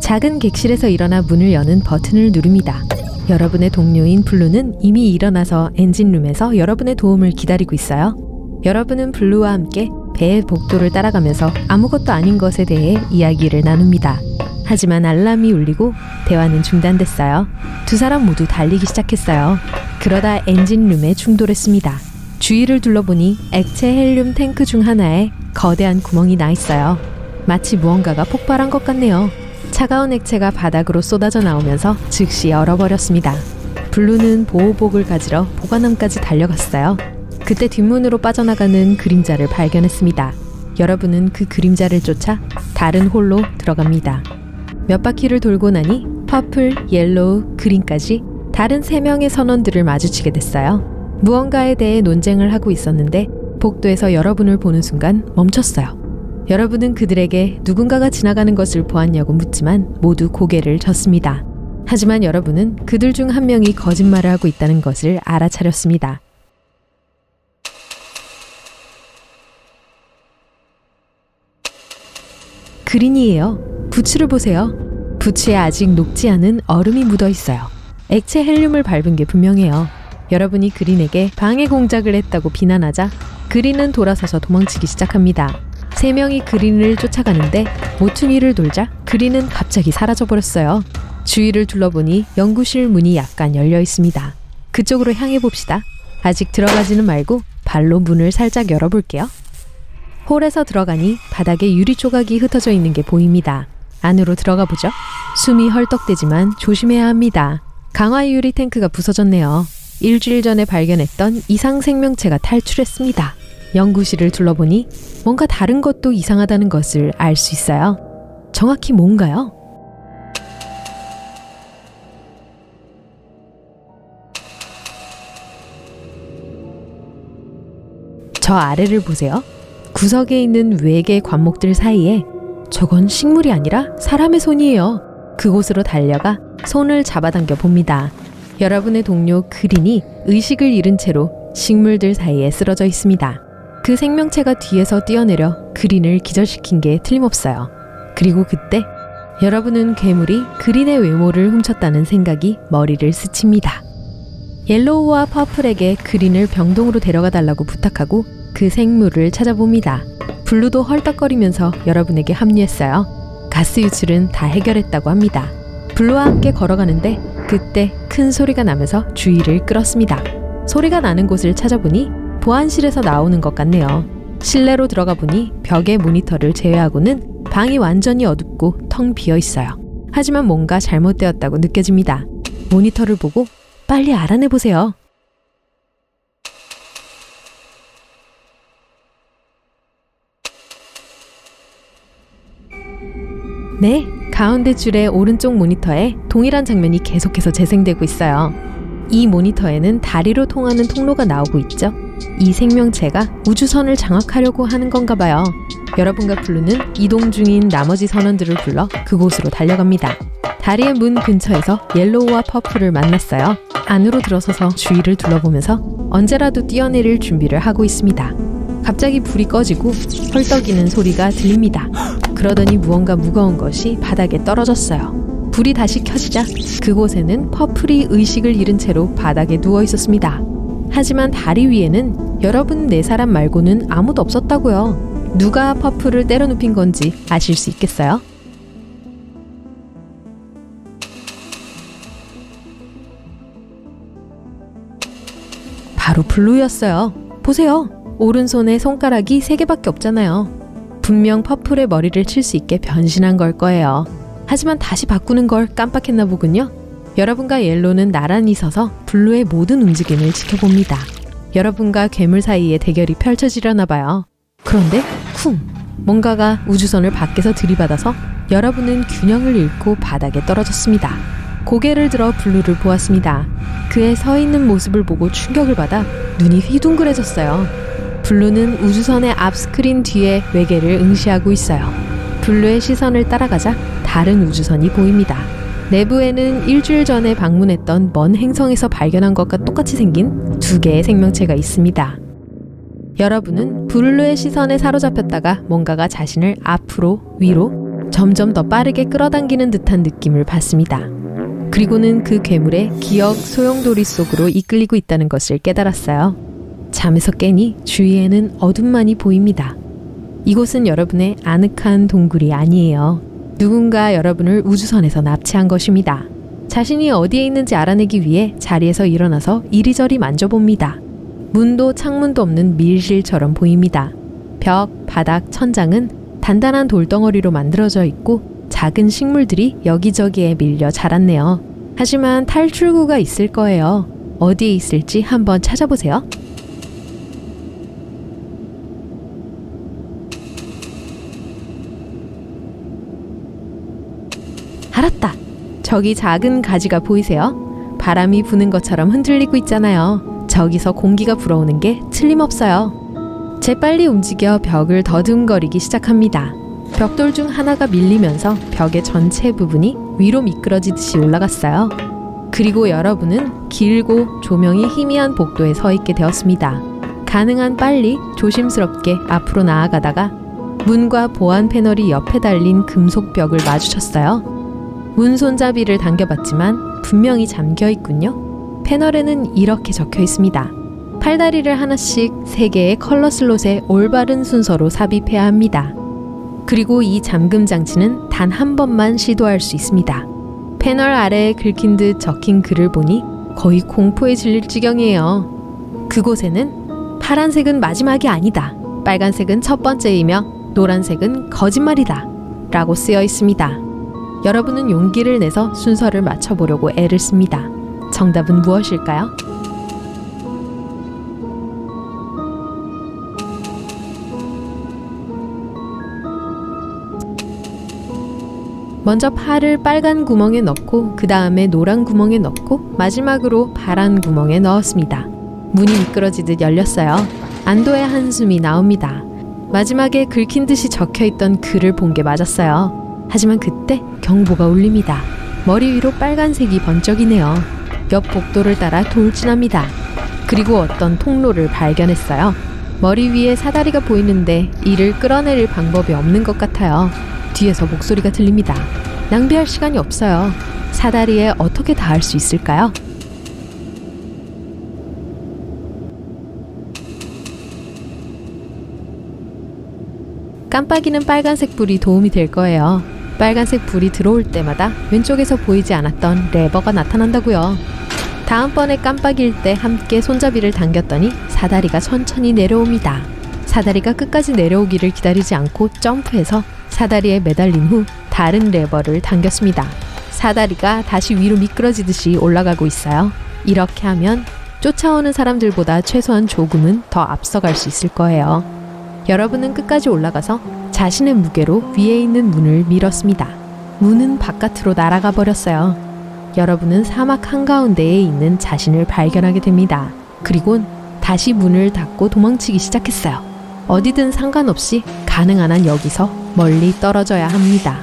작은 객실에서 일어나 문을 여는 버튼을 누릅니다. 여러분의 동료인 블루는 이미 일어나서 엔진룸에서 여러분의 도움을 기다리고 있어요. 여러분은 블루와 함께 배의 복도를 따라가면서 아무것도 아닌 것에 대해 이야기를 나눕니다. 하지만 알람이 울리고 대화는 중단됐어요. 두 사람 모두 달리기 시작했어요. 그러다 엔진룸에 충돌했습니다. 주위를 둘러보니 액체 헬륨 탱크 중 하나에 거대한 구멍이 나 있어요. 마치 무언가가 폭발한 것 같네요. 차가운 액체가 바닥으로 쏟아져 나오면서 즉시 얼어버렸습니다. 블루는 보호복을 가지러 보관함까지 달려갔어요. 그때 뒷문으로 빠져나가는 그림자를 발견했습니다. 여러분은 그 그림자를 쫓아 다른 홀로 들어갑니다. 몇 바퀴를 돌고 나니 퍼플, 옐로우, 그린까지 다른 3명의 선원들을 마주치게 됐어요. 무언가에 대해 논쟁을 하고 있었는데 복도에서 여러분을 보는 순간 멈췄어요. 여러분은 그들에게 누군가가 지나가는 것을 보았냐고 묻지만 모두 고개를 젓습니다. 하지만 여러분은 그들 중 한 명이 거짓말을 하고 있다는 것을 알아차렸습니다. 그린이에요. 부츠를 보세요. 부츠에 아직 녹지 않은 얼음이 묻어 있어요. 액체 헬륨을 밟은 게 분명해요. 여러분이 그린에게 방해 공작을 했다고 비난하자 그린은 돌아서서 도망치기 시작합니다. 3명이 그린을 쫓아가는데 모퉁이를 돌자 그린은 갑자기 사라져버렸어요. 주위를 둘러보니 연구실 문이 약간 열려 있습니다. 그쪽으로 향해 봅시다. 아직 들어가지는 말고 발로 문을 살짝 열어볼게요. 홀에서 들어가니 바닥에 유리 조각이 흩어져 있는 게 보입니다. 안으로 들어가 보죠. 숨이 헐떡대지만 조심해야 합니다. 강화 유리 탱크가 부서졌네요. 일주일 전에 발견했던 이상 생명체가 탈출했습니다. 연구실을 둘러보니 뭔가 다른 것도 이상하다는 것을 알 수 있어요. 정확히 뭔가요? 저 아래를 보세요. 구석에 있는 외계 관목들 사이에 저건 식물이 아니라 사람의 손이에요. 그곳으로 달려가 손을 잡아당겨 봅니다. 여러분의 동료 그린이 의식을 잃은 채로 식물들 사이에 쓰러져 있습니다. 그 생명체가 뒤에서 뛰어내려 그린을 기절시킨 게 틀림없어요. 그리고 그때 여러분은 괴물이 그린의 외모를 훔쳤다는 생각이 머리를 스칩니다. 옐로우와 퍼플에게 그린을 병동으로 데려가 달라고 부탁하고 그 생물을 찾아봅니다. 블루도 헐떡거리면서 여러분에게 합류했어요. 가스 유출은 다 해결했다고 합니다. 블루와 함께 걸어가는데 그때 큰 소리가 나면서 주의를 끌었습니다. 소리가 나는 곳을 찾아보니 보안실에서 나오는 것 같네요. 실내로 들어가 보니 벽의 모니터를 제외하고는 방이 완전히 어둡고 텅 비어 있어요. 하지만 뭔가 잘못되었다고 느껴집니다. 모니터를 보고 빨리 알아내보세요. 네, 가운데 줄의 오른쪽 모니터에 동일한 장면이 계속해서 재생되고 있어요. 이 모니터에는 다리로 통하는 통로가 나오고 있죠. 이 생명체가 우주선을 장악하려고 하는 건가 봐요. 여러분과 블루는 이동 중인 나머지 선원들을 불러 그곳으로 달려갑니다. 다리의 문 근처에서 옐로우와 퍼플을 만났어요. 안으로 들어서서 주위를 둘러보면서 언제라도 뛰어내릴 준비를 하고 있습니다. 갑자기 불이 꺼지고 헐떡이는 소리가 들립니다. 그러더니 무언가 무거운 것이 바닥에 떨어졌어요. 불이 다시 켜지자 그곳에는 퍼플이 의식을 잃은 채로 바닥에 누워 있었습니다. 하지만 다리 위에는 여러분 4사람 말고는 아무도 없었다고요. 누가 퍼플을 때려눕힌 건지 아실 수 있겠어요? 바로 블루였어요. 보세요. 오른손에 손가락이 3개밖에 없잖아요. 분명 퍼플의 머리를 칠 수 있게 변신한 걸 거예요. 하지만 다시 바꾸는 걸 깜빡했나 보군요. 여러분과 옐로는 나란히 서서 블루의 모든 움직임을 지켜봅니다. 여러분과 괴물 사이의 대결이 펼쳐지려나 봐요. 그런데 쿵! 뭔가가 우주선을 밖에서 들이받아서 여러분은 균형을 잃고 바닥에 떨어졌습니다. 고개를 들어 블루를 보았습니다. 그의 서 있는 모습을 보고 충격을 받아 눈이 휘둥그레졌어요. 블루는 우주선의 앞 스크린 뒤에 외계를 응시하고 있어요. 블루의 시선을 따라가자 다른 우주선이 보입니다. 내부에는 일주일 전에 방문했던 먼 행성에서 발견한 것과 똑같이 생긴 2개의 생명체가 있습니다. 여러분은 블루의 시선에 사로잡혔다가 뭔가가 자신을 앞으로, 위로, 점점 더 빠르게 끌어당기는 듯한 느낌을 받습니다. 그리고는 그 괴물의 기억 소용돌이 속으로 이끌리고 있다는 것을 깨달았어요. 잠에서 깨니 주위에는 어둠만이 보입니다. 이곳은 여러분의 아늑한 동굴이 아니에요. 누군가 여러분을 우주선에서 납치한 것입니다. 자신이 어디에 있는지 알아내기 위해 자리에서 일어나서 이리저리 만져봅니다. 문도 창문도 없는 밀실처럼 보입니다. 벽, 바닥, 천장은 단단한 돌덩어리로 만들어져 있고 작은 식물들이 여기저기에 밀려 자랐네요. 하지만 탈출구가 있을 거예요. 어디에 있을지 한번 찾아보세요. 알았다! 저기 작은 가지가 보이세요? 바람이 부는 것처럼 흔들리고 있잖아요. 저기서 공기가 불어오는 게 틀림없어요. 재빨리 움직여 벽을 더듬거리기 시작합니다. 벽돌 중 하나가 밀리면서 벽의 전체 부분이 위로 미끄러지듯이 올라갔어요. 그리고 여러분은 길고 조명이 희미한 복도에 서 있게 되었습니다. 가능한 빨리 조심스럽게 앞으로 나아가다가 문과 보안 패널이 옆에 달린 금속 벽을 마주쳤어요. 문 손잡이를 당겨봤지만 분명히 잠겨 있군요. 패널에는 이렇게 적혀 있습니다. 팔다리를 하나씩 3개의 컬러 슬롯에 올바른 순서로 삽입해야 합니다. 그리고 이 잠금 장치는 단 한 번만 시도할 수 있습니다. 패널 아래에 긁힌 듯 적힌 글을 보니 거의 공포에 질릴 지경이에요. 그곳에는 파란색은 마지막이 아니다. 빨간색은 첫 번째이며 노란색은 거짓말이다. 라고 쓰여 있습니다. 여러분은 용기를 내서 순서를 맞춰보려고 애를 씁니다. 정답은 무엇일까요? 먼저 팔을 빨간 구멍에 넣고 그 다음에 노란 구멍에 넣고 마지막으로 파란 구멍에 넣었습니다. 문이 미끄러지듯 열렸어요. 안도의 한숨이 나옵니다. 마지막에 긁힌 듯이 적혀있던 글을 본 게 맞았어요. 하지만 그때 경보가 울립니다. 머리 위로 빨간색이 번쩍이네요. 옆 복도를 따라 돌진합니다. 그리고 어떤 통로를 발견했어요. 머리 위에 사다리가 보이는데 이를 끌어내릴 방법이 없는 것 같아요. 뒤에서 목소리가 들립니다. 낭비할 시간이 없어요. 사다리에 어떻게 닿을 수 있을까요? 깜빡이는 빨간색 불이 도움이 될 거예요. 빨간색 불이 들어올 때마다 왼쪽에서 보이지 않았던 레버가 나타난다고요. 다음번에 깜빡일 때 함께 손잡이를 당겼더니 사다리가 천천히 내려옵니다. 사다리가 끝까지 내려오기를 기다리지 않고 점프해서 사다리에 매달린 후 다른 레버를 당겼습니다. 사다리가 다시 위로 미끄러지듯이 올라가고 있어요. 이렇게 하면 쫓아오는 사람들보다 최소한 조금은 더 앞서갈 수 있을 거예요. 여러분은 끝까지 올라가서 자신의 무게로 위에 있는 문을 밀었습니다. 문은 바깥으로 날아가 버렸어요. 여러분은 사막 한가운데에 있는 자신을 발견하게 됩니다. 그리곤 다시 문을 닫고 도망치기 시작했어요. 어디든 상관없이 가능한 한 여기서 멀리 떨어져야 합니다.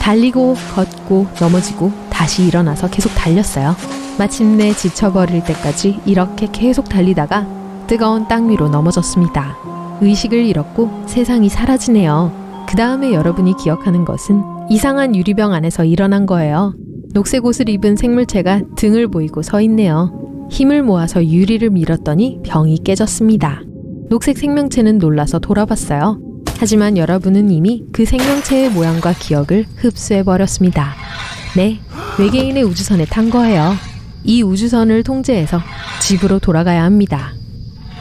달리고 걷고 넘어지고 다시 일어나서 계속 달렸어요. 마침내 지쳐버릴 때까지 이렇게 계속 달리다가 뜨거운 땅 위로 넘어졌습니다. 의식을 잃었고 세상이 사라지네요. 그 다음에 여러분이 기억하는 것은 이상한 유리병 안에서 일어난 거예요. 녹색 옷을 입은 생물체가 등을 보이고 서 있네요. 힘을 모아서 유리를 밀었더니 병이 깨졌습니다. 녹색 생명체는 놀라서 돌아봤어요. 하지만 여러분은 이미 그 생명체의 모양과 기억을 흡수해버렸습니다. 네, 외계인의 우주선에 탄 거예요. 이 우주선을 통제해서 집으로 돌아가야 합니다.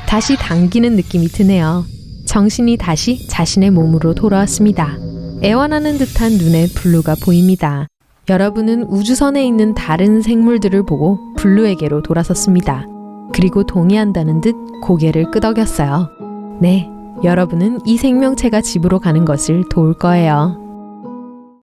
다시 당기는 느낌이 드네요. 정신이 다시 자신의 몸으로 돌아왔습니다. 애원하는 듯한 눈에 블루가 보입니다. 여러분은 우주선에 있는 다른 생물들을 보고 블루에게로 돌아섰습니다. 그리고 동의한다는 듯 고개를 끄덕였어요. 네, 여러분은 이 생명체가 집으로 가는 것을 도울 거예요.